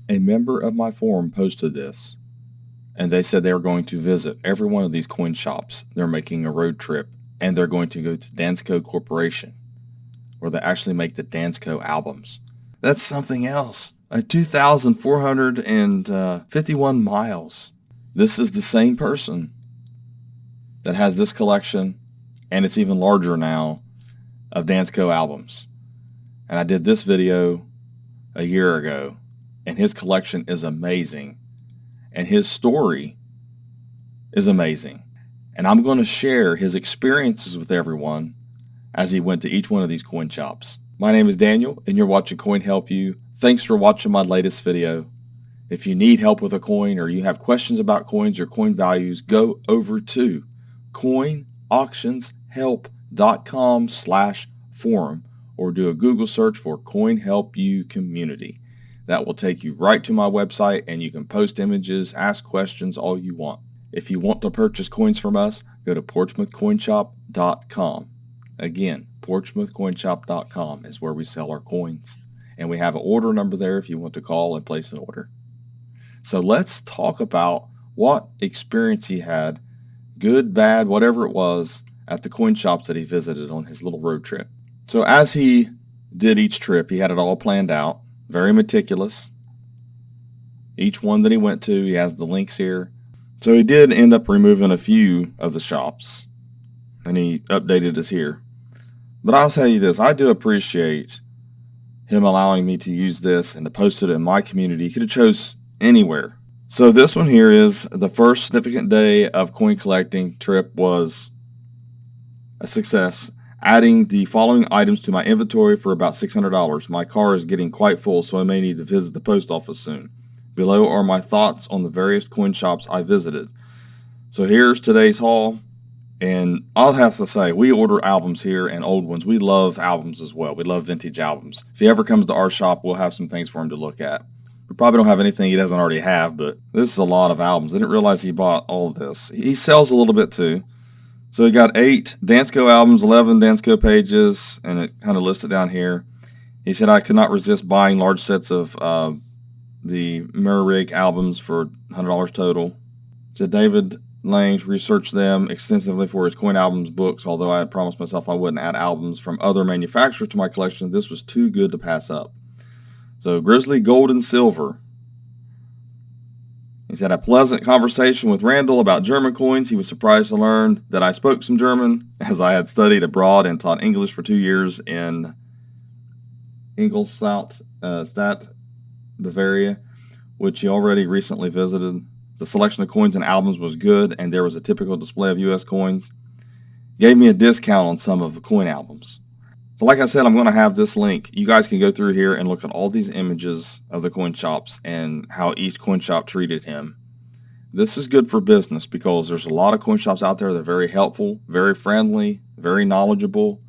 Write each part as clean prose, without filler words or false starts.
A member of my forum posted this, and they said they were going to visit every one of these coin shops. They're making a road trip, and they're going to go to Dansko Corporation, where they actually make the Dansko albums. That's something else. 2,451 miles. This is the same person that has this collection, and it's even larger now, of Dansko albums. And I did this video a year ago, and his collection is amazing, and his story is amazing. And I'm going to share his experiences with everyone as he went to each one of these coin shops. My name is Daniel, and you're watching Coin Help You. Thanks for watching my latest video. If you need help with a coin or you have questions about coins or coin values, go over to coinauctionshelp.com/forum or do a Google search for Coin Help You Community. That will take you right to my website, and you can post images, ask questions, all you want. If you want to purchase coins from us, go to portsmouthcoinshop.com. Again, portsmouthcoinshop.com is where we sell our coins. And we have an order number there if you want to call and place an order. So let's talk about what experience he had, good, bad, whatever it was, at the coin shops that he visited on his little road trip. So as he did each trip, he had it all planned out, very meticulous. Each one that he went to, he has the links here. So he did end up removing a few of the shops, and he updated us here. But I'll tell you this, I do appreciate him allowing me to use this and to post it in my community. He could have chose anywhere. So this one here is the first significant day of coin collecting trip was a success. Adding the following items to my inventory for about $600. My car is getting quite full, so I may need to visit the post office soon. Below are my thoughts on the various coin shops I visited. So here's today's haul. And I'll have to say, we order albums here and old ones. We love albums as well. We love vintage albums. If he ever comes to our shop, we'll have some things for him to look at. We probably don't have anything he doesn't already have, but this is a lot of albums. I didn't realize he bought all of this. He sells a little bit too. So he got 8 Dansko albums, 11 Dansko pages, and it kind of listed down here. He said, I could not resist buying large sets of the Mirror Rig albums for $100 total. So David Lange researched them extensively for his coin albums books, although I had promised myself I wouldn't add albums from other manufacturers to my collection. This was too good to pass up. So Grizzly Gold and Silver. He's had a pleasant conversation with Randall about German coins. He was surprised to learn that I spoke some German, as I had studied abroad and taught English for 2 years in Ingolstadt, Bavaria, which he already recently visited. The selection of coins and albums was good, and there was a typical display of U.S. coins. Gave me a discount on some of the coin albums. So like I said, I'm going to have this link. You guys can go through here and look at all these images of the coin shops and how each coin shop treated him. This is good for business because there's a lot of coin shops out there that are very helpful, very friendly, very knowledgeable.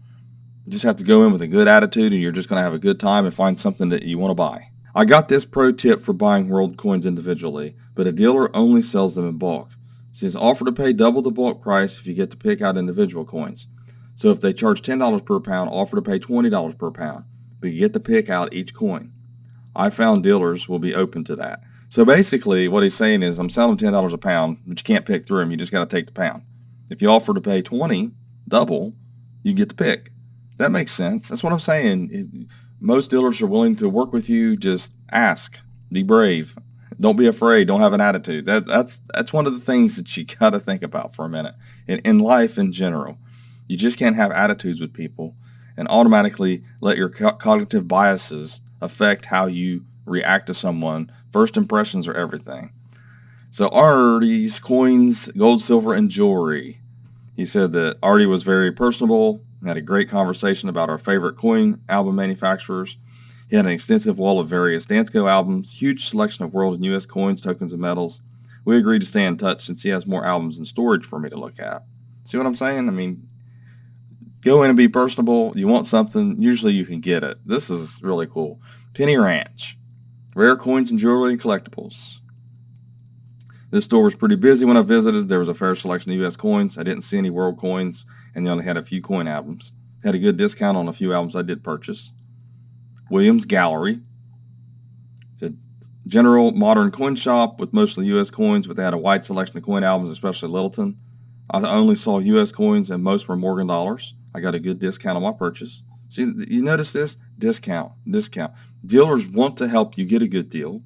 You just have to go in with a good attitude, and you're just going to have a good time and find something that you want to buy. I got this pro tip for buying world coins individually, but a dealer only sells them in bulk. It says offer to pay double the bulk price if you get to pick out individual coins. So if they charge $10 per pound, offer to pay $20 per pound, but you get to pick out each coin. I found dealers will be open to that. So basically what he's saying is I'm selling $10 a pound, but you can't pick through them. You just got to take the pound. If you offer to pay 20, double, you get to pick. That makes sense. That's what I'm saying. Most dealers are willing to work with you. Just ask. Be brave. Don't be afraid. Don't have an attitude. That's one of the things that you got to think about for a minute. In life in general, you just can't have attitudes with people and automatically let your cognitive biases affect how you react to someone. First impressions are everything. So Artie's coins, gold, silver, and jewelry. He said that Artie was very personable, had a great conversation about our favorite coin album manufacturers. He had an extensive wall of various Dansko albums, huge selection of world and U.S. coins, tokens, and medals. We agreed to stay in touch since he has more albums in storage for me to look at. See what I'm saying? I mean, go in and be personable. You want something, usually you can get it. This is really cool. Penny Ranch, rare coins and jewelry and collectibles. This store was pretty busy when I visited. There was a fair selection of U.S. coins. I didn't see any world coins, and they only had a few coin albums. Had a good discount on a few albums I did purchase. Williams Gallery. General Modern Coin Shop with mostly U.S. coins, but they had a wide selection of coin albums, especially Littleton. I only saw U.S. coins and most were Morgan dollars. I got a good discount on my purchase. See, you notice this? Discount. Dealers want to help you get a good deal.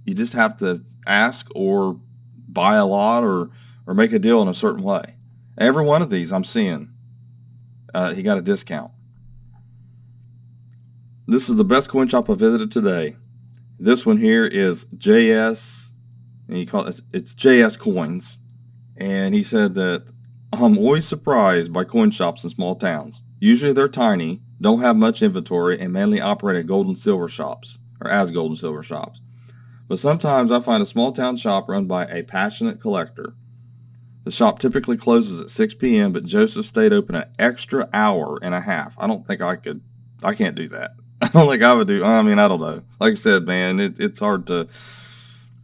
You just have to ask or buy a lot or make a deal in a certain way. Every one of these I'm seeing, he got a discount. This is the best coin shop I visited today. This one here is JS, and it's JS Coins. And he said that I'm always surprised by coin shops in small towns. Usually they're tiny, don't have much inventory, and mainly operate as gold and silver shops. But sometimes I find a small town shop run by a passionate collector. The shop typically closes at 6 p.m., but Joseph stayed open an extra hour and a half. I can't do that. I don't think I would do. I don't know. Like I said, man, it's hard to.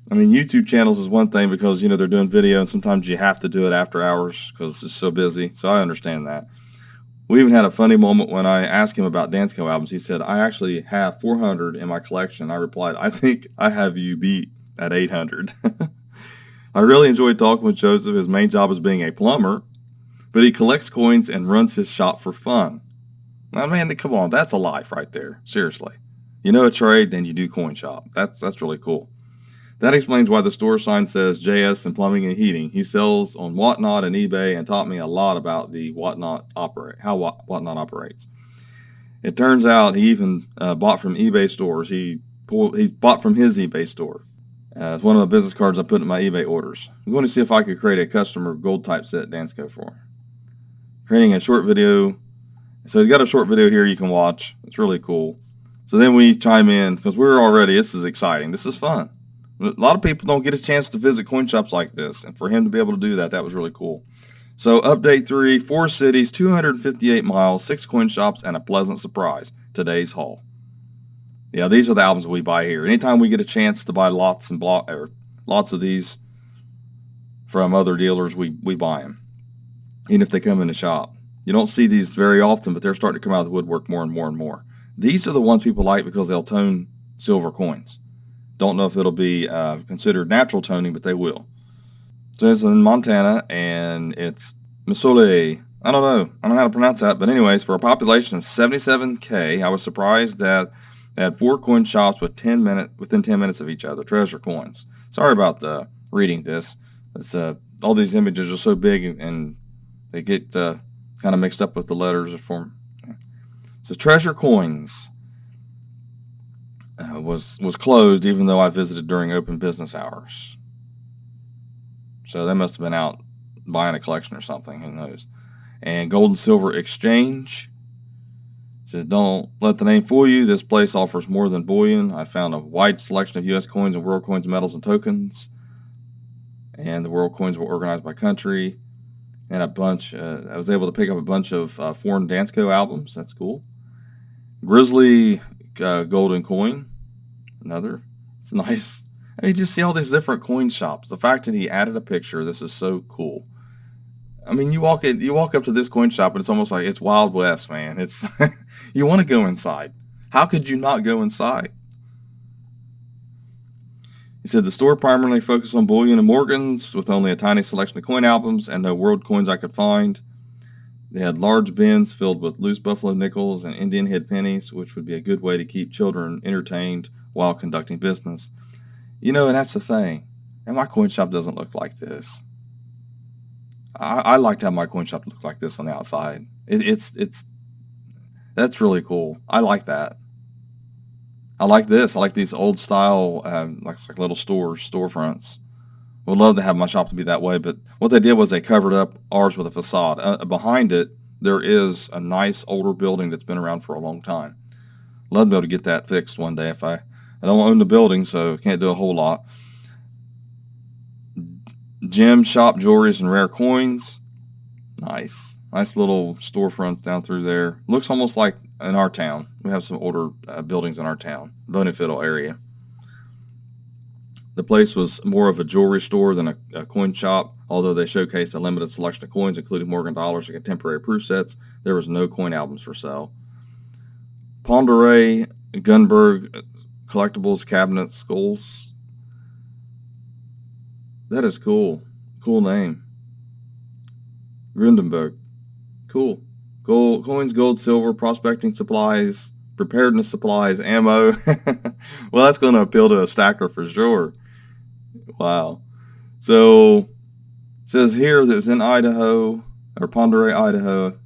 YouTube channels is one thing because they're doing video, and sometimes you have to do it after hours because it's so busy. So I understand that. We even had a funny moment when I asked him about Dansko albums. He said, "I actually have 400 in my collection." I replied, "I think I have you beat at 800." I really enjoyed talking with Joseph. His main job is being a plumber, but he collects coins and runs his shop for fun. Now, man, come on, that's a life right there. Seriously. You know a trade, then you do coin shop. That's really cool. That explains why the store sign says JS and Plumbing and Heating. He sells on Whatnot and eBay and taught me a lot about the how Whatnot operates. It turns out he even bought from eBay stores. He bought from his eBay store. It's one of the business cards I put in my eBay orders. I'm going to see if I could create a customer gold type set Dansko for him. Creating a short video. So he's got a short video here you can watch. It's really cool. So then we chime in because this is exciting. This is fun. A lot of people don't get a chance to visit coin shops like this. And for him to be able to do that was really cool. So update 3, 4 cities, 258 miles, 6 coin shops, and a pleasant surprise. Today's haul. Yeah, these are the albums we buy here. Anytime we get a chance to buy lots of these from other dealers, we buy them. Even if they come in the shop. You don't see these very often, but they're starting to come out of the woodwork more and more and more. These are the ones people like because they'll tone silver coins. Don't know if it'll be considered natural toning, but they will. So it's in Montana, and it's Missoula. I don't know how to pronounce that, but anyways, for a population of 77K, I was surprised that they had 4 coin shops within 10 minutes of each other. Treasure Coins. Sorry about reading this. It's all these images are so big and they get kind of mixed up with the letters of form. So Treasure Coins was closed even though I visited during open business hours. So they must have been out buying a collection or something. Who knows? And Gold and Silver Exchange says, "Don't let the name fool you. This place offers more than bullion. I found a wide selection of U.S. coins and world coins, metals, and tokens. And the world coins were organized by country. And I was able to pick up a bunch of foreign Dansko albums. That's cool. Grizzly Golden Coin. It's nice. Just see all these different coin shops. The fact that he added a picture, this is so cool. You walk up to this coin shop and it's almost like it's Wild West, man. It's you want to go inside. How could you not go inside? He said the store primarily focused on bullion and Morgans with only a tiny selection of coin albums and no world coins I could find. They had large bins filled with loose buffalo nickels and Indian head pennies, which would be a good way to keep children entertained while conducting business. And that's the thing. And my coin shop doesn't look like this. I like to have my coin shop look like this on the outside. That's really cool. I like that. I like this. I like these old style, like little storefronts. Would love to have my shop to be that way, but what they did was they covered up ours with a facade. Behind it, there is a nice older building that's been around for a long time. Love to be able to get that fixed one day. I don't own the building, so can't do a whole lot. Gem shop, jewelries, and rare coins. Nice little storefronts down through there. Looks almost like in our town. We have some older buildings in our town, Bonifiddle area. The place was more of a jewelry store than a coin shop. Although they showcased a limited selection of coins, including Morgan dollars and contemporary proof sets, there was no coin albums for sale. Ponderay Gunberg collectibles, cabinets, skulls. That is cool. Cool name. Grundenberg. Cool. Gold, coins, gold, silver, prospecting supplies, preparedness supplies, ammo. Well, that's going to appeal to a stacker for sure. Wow. So, it says here that it was in Idaho, or Pend Oreille, Idaho,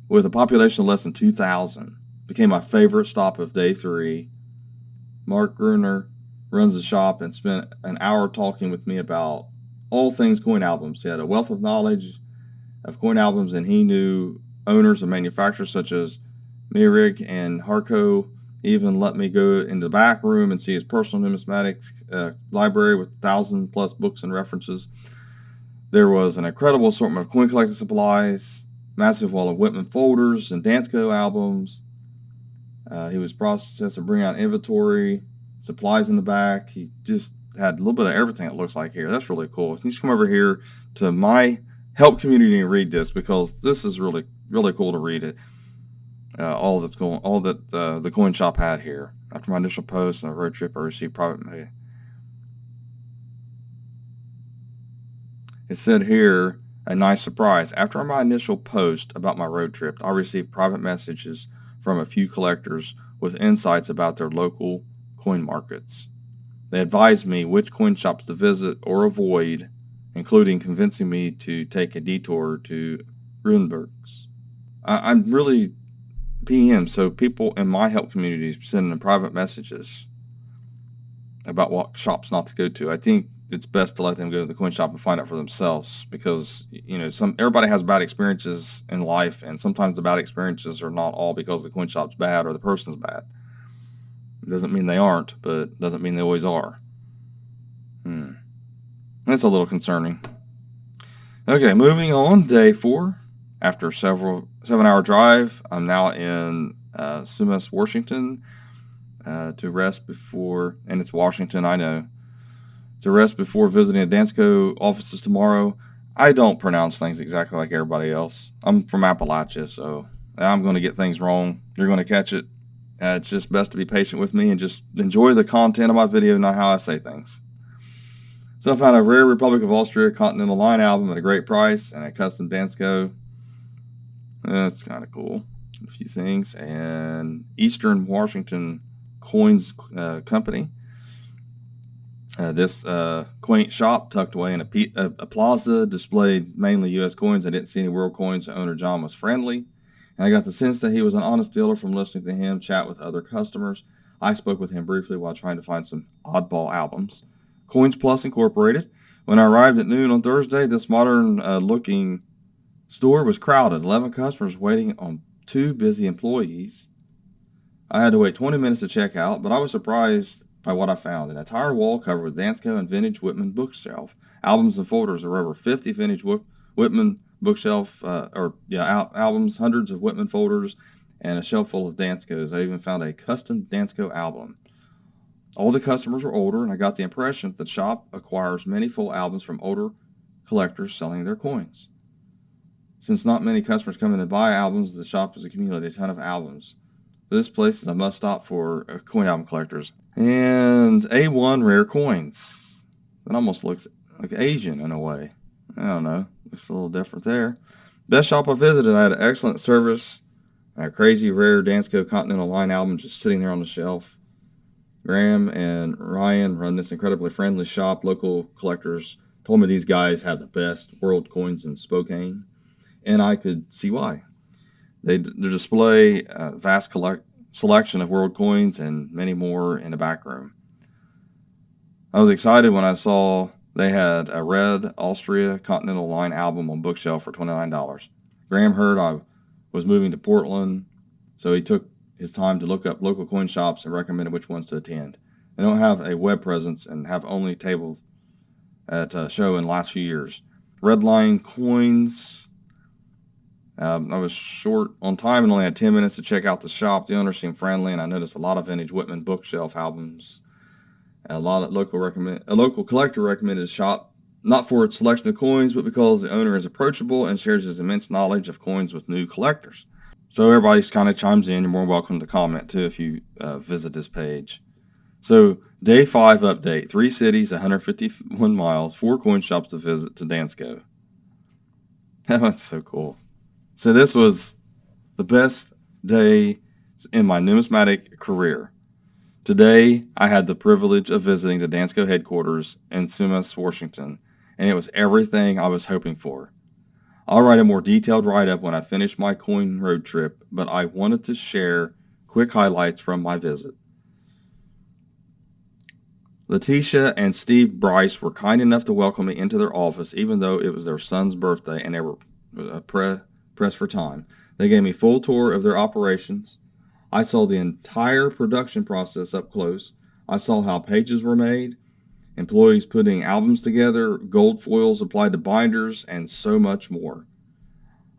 with a population of less than 2,000. Became my favorite stop of day 3. Mark Gruner runs the shop and spent an hour talking with me about all things coin albums. He had a wealth of knowledge of coin albums, and he knew owners of manufacturers such as Meyrig and Harco. He even let me go into the back room and see his personal numismatics library with 1,000 plus books and references. There was an incredible assortment of coin collecting supplies, massive wall of Whitman folders and Dansko albums. He was processing, bringing out inventory, supplies in the back. He just had a little bit of everything, it looks like here. That's really cool. You can just come over here to my help community and read this, because this is really, really cool to read it. All that the coin shop had here. After my initial post on a road trip, I received private mail. It said here, a nice surprise. After my initial post about my road trip, I received private messages from a few collectors with insights about their local coin markets. They advised me which coin shops to visit or avoid, including convincing me to take a detour to Grundenberg's. I'm really PM, so people in my help community sending private messages about what shops not to go to. I think it's best to let them go to the coin shop and find out for themselves, because everybody has bad experiences in life, and sometimes the bad experiences are not all because the coin shop's bad or the person's bad. It doesn't mean they aren't, but doesn't mean they always are. That's a little concerning. Okay, moving on. Day 4. After 7-hour drive, I'm now in Sumas, Washington, to rest before, and it's Washington, I know, to rest before visiting the Dansko offices tomorrow. I don't pronounce things exactly like everybody else. I'm from Appalachia, so I'm going to get things wrong. You're going to catch it. It's just best to be patient with me and just enjoy the content of my video, not how I say things. So I found a rare Republic of Austria Continental Line album at a great price and a custom Dansko. That's kind of cool. A few things. And Eastern Washington Coins Company. This quaint shop tucked away in a plaza displayed mainly U.S. coins. I didn't see any world coins. The owner, John, was friendly, and I got the sense that he was an honest dealer from listening to him chat with other customers. I spoke with him briefly while trying to find some oddball albums. Coins Plus Incorporated. When I arrived at noon on Thursday, this modern-looking store was crowded. 11 customers waiting on 2 busy employees. I had to wait 20 minutes to check out, but I was surprised by what I found. An entire wall covered with Dansko and vintage Whitman bookshelf. Albums and folders. There were over 50 vintage Whitman bookshelf, albums, hundreds of Whitman folders, and a shelf full of Danskos. I even found a custom Dansko album. All the customers were older, and I got the impression that the shop acquires many full albums from older collectors selling their coins. Since not many customers come in to buy albums, the shop has accumulated a ton of albums. This place is a must-stop for coin album collectors. And A1 rare coins. It almost looks like Asian in a way. I don't know. Looks a little different there. Best shop I visited. I had excellent service. A crazy rare Dansko Continental Line album just sitting there on the shelf. Graham and Ryan run this incredibly friendly shop. Local collectors told me these guys have the best world coins in Spokane, and I could see why. They display a vast selection of world coins and many more in the back room. I was excited when I saw they had a red Austria Continental Line album on bookshelf for $29. Graham heard I was moving to Portland, so he took his time to look up local coin shops and recommended which ones to attend. They don't have a web presence and have only tabled at a show in the last few years. Redline Coins. I was short on time and only had 10 minutes to check out the shop. The owner seemed friendly, and I noticed a lot of vintage Whitman bookshelf albums. A local collector recommended the shop, not for its selection of coins, but because the owner is approachable and shares his immense knowledge of coins with new collectors. So everybody kind of chimes in. You're more welcome to comment too if you visit this page. So day 5 update, 3 cities, 151 miles, 4 coin shops to visit to Dansko. That's so cool. So this was the best day in my numismatic career. Today, I had the privilege of visiting the Dansko headquarters in Sumas, Washington, and it was everything I was hoping for. I'll write a more detailed write-up when I finish my coin road trip, but I wanted to share quick highlights from my visit. Letitia and Steve Bryce were kind enough to welcome me into their office, even though it was their son's birthday and they were pressed for time. They gave me a full tour of their operations. I saw the entire production process up close. I saw how pages were made, employees putting albums together, gold foils applied to binders, and so much more.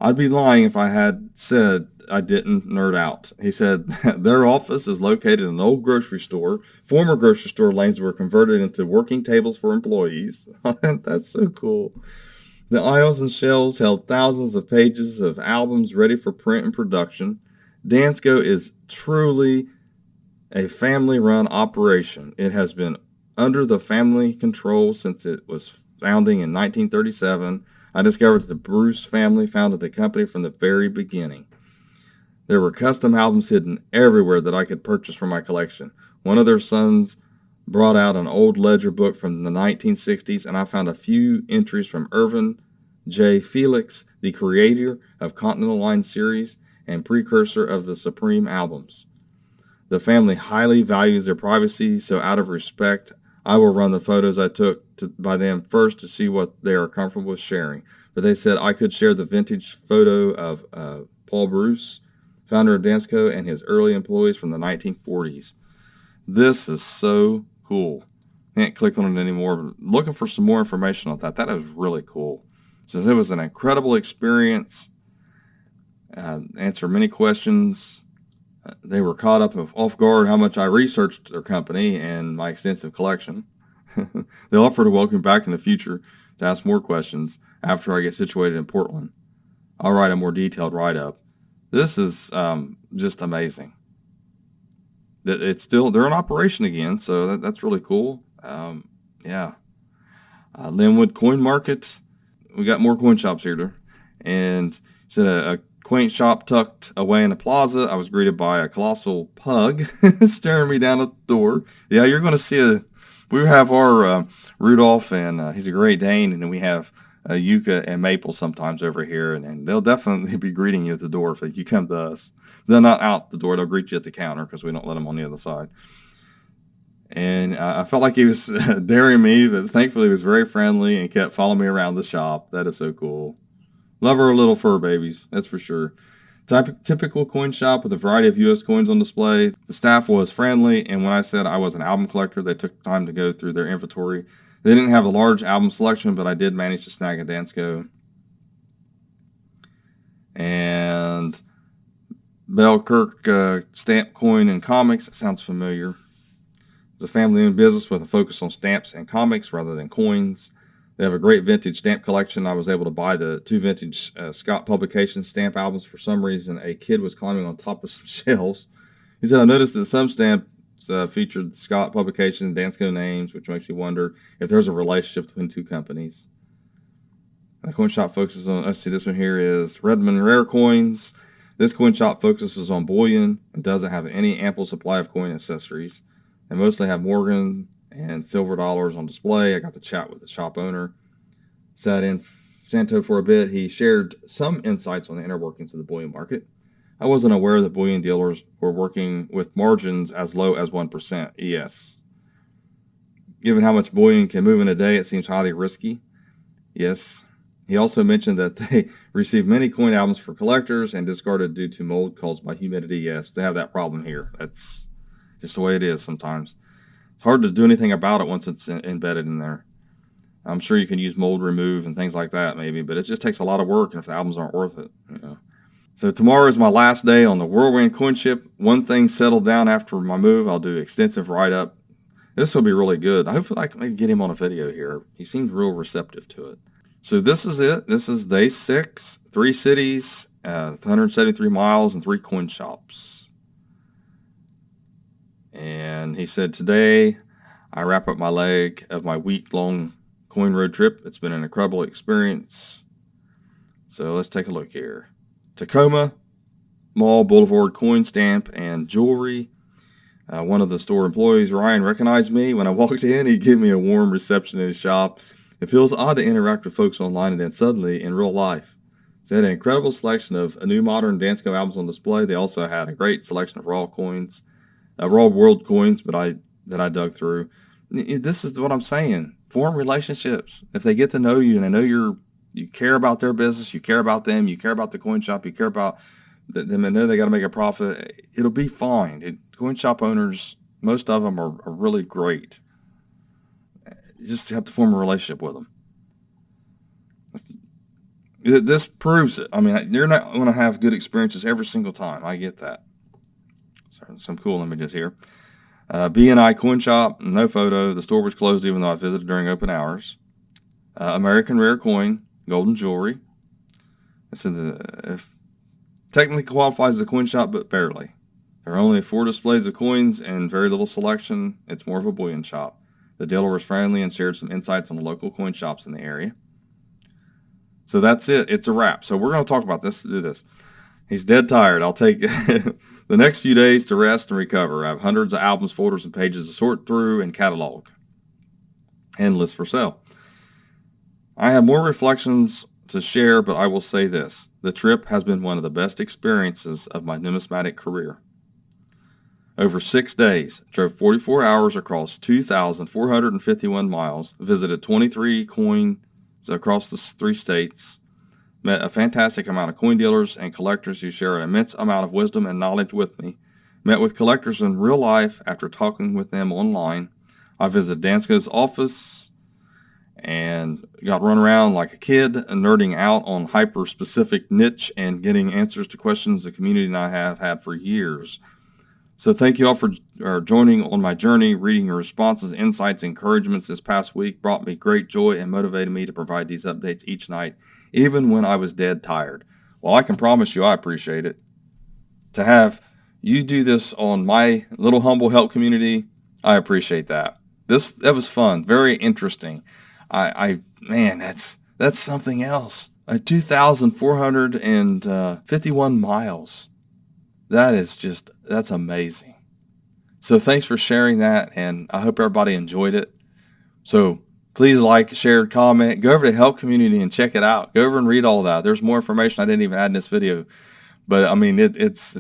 I'd be lying if I had said I didn't nerd out. He said their office is located in an old grocery store. Former grocery store lanes were converted into working tables for employees. That's so cool. The aisles and shelves held thousands of pages of albums ready for print and production. Dansko is truly a family-run operation. It has been under the family control since it was founding in 1937. I discovered that the Bruce family founded the company from the very beginning. There were custom albums hidden everywhere that I could purchase for my collection. One of their sons brought out an old ledger book from the 1960s, and I found a few entries from Irvin J. Felix, the creator of Continental Line series and precursor of the Supreme albums. The family highly values their privacy, so out of respect, I will run the photos I took by them first to see what they are comfortable with sharing. But they said I could share the vintage photo of Paul Bruce, founder of Dansko, and his early employees from the 1940s. This is so cool. Can't click on it anymore, but looking for some more information on that. That is really cool. Says it was an incredible experience. Answered many questions. They were caught up off guard how much I researched their company and my extensive collection. They offer to welcome me back in the future to ask more questions after I get situated in Portland. I'll write a more detailed write-up. This is just amazing. It's still, they're in operation again, so that's really cool. Yeah. Linwood Coin Market. We got more coin shops here. And it's a quaint shop tucked away in the plaza. I was greeted by a colossal pug staring me down at the door. Yeah, you're going to see we have our Rudolph, and he's a Great Dane, and then we have Yucca and Maple sometimes over here, and they'll definitely be greeting you at the door if you come to us. They're not out the door. They'll greet you at the counter because we don't let them on the other side. And I felt like he was daring me, but thankfully he was very friendly and kept following me around the shop. That is so cool. Love our little fur babies, that's for sure. Typical coin shop with a variety of U.S. coins on display. The staff was friendly, and when I said I was an album collector, they took time to go through their inventory. They didn't have a large album selection, but I did manage to snag a Dansko. And Bell Kirk stamp coin and comics. That sounds familiar. It's a family-owned business with a focus on stamps and comics rather than coins. They have a great vintage stamp collection. I was able to buy the 2 vintage Scott Publications stamp albums. For some reason, a kid was climbing on top of some shelves. He said, I noticed that some stamps featured Scott Publications and Dansko names, which makes you wonder if there's a relationship between 2 companies. The coin shop focuses on, let's see, this one here is Redmond Rare Coins. This coin shop focuses on bullion and doesn't have any ample supply of coin accessories. They mostly have Morgan and silver dollars on display. I got to chat with the shop owner. Sat in Santo for a bit. He shared some insights on the inner workings of the bullion market. I wasn't aware that bullion dealers were working with margins as low as 1%. Yes. Given how much bullion can move in a day, it seems highly risky. Yes. He also mentioned that they received many coin albums for collectors and discarded due to mold caused by humidity. Yes, they have that problem here. That's just the way it is sometimes. It's hard to do anything about it once it's embedded in there. I'm sure you can use mold remove and things like that maybe, but it just takes a lot of work, and if the albums aren't worth it, you know. So tomorrow is my last day on the Whirlwind Coin Ship. One thing settled down after my move. I'll do extensive write-up. This will be really good. Hopefully I can get him on a video here. He seems real receptive to it. So this is it. This is day 6, 3 cities, 173 miles and 3 coin shops. And he said, today I wrap up my leg of my week-long coin road trip. It's been an incredible experience. So let's take a look here. Tacoma Mall Boulevard Coin Stamp and Jewelry. One of the store employees, Ryan, recognized me. When I walked in, he gave me a warm reception in his shop. It feels odd to interact with folks online and then suddenly in real life. They had an incredible selection of new modern Dansko albums on display. They also had a great selection of raw coins, raw world coins, that I dug through. This is what I'm saying. Form relationships. If they get to know you and they know you care about their business, you care about them, you care about the coin shop, you care about them and know they got to make a profit, it'll be fine. Coin shop owners, most of them are really great. You just have to form a relationship with them. This proves it. I mean, you're not going to have good experiences every single time. I get that. So, some cool images here. B&I Coin Shop, no photo. The store was closed even though I visited during open hours. American Rare Coin, golden jewelry. It technically qualifies as a coin shop, but barely. There are only 4 displays of coins and very little selection. It's more of a bullion shop. The dealer was friendly and shared some insights on the local coin shops in the area. So that's it. It's a wrap. So we're going to talk about this. Do this. He's dead tired. I'll take the next few days to rest and recover. I have hundreds of albums, folders, and pages to sort through and catalog and list for sale. I have more reflections to share, but I will say this. The trip has been one of the best experiences of my numismatic career. Over 6 days, drove 44 hours across 2,451 miles, visited 23 coins across the 3 states, met a fantastic amount of coin dealers and collectors who share an immense amount of wisdom and knowledge with me, met with collectors in real life after talking with them online. I visited Dansko's office and got run around like a kid, nerding out on hyper-specific niche and getting answers to questions the community and I have had for years. So thank you all for joining on my journey. Reading your responses, insights, encouragements this past week brought me great joy and motivated me to provide these updates each night, even when I was dead tired. Well, I can promise you I appreciate it. To have you do this on my little humble help community, I appreciate that. That was fun, very interesting. Man, that's something else. 2,451 miles. That's amazing. So thanks for sharing that, and I hope everybody enjoyed it. So please like, share, comment. Go over to Help Community and check it out. Go over and read all that. There's more information I didn't even add in this video. But, I mean, it's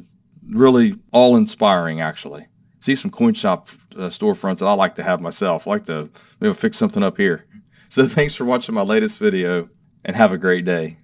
really all inspiring, actually. See some coin shop storefronts that I like to have myself. I like to maybe fix something up here. So thanks for watching my latest video, and have a great day.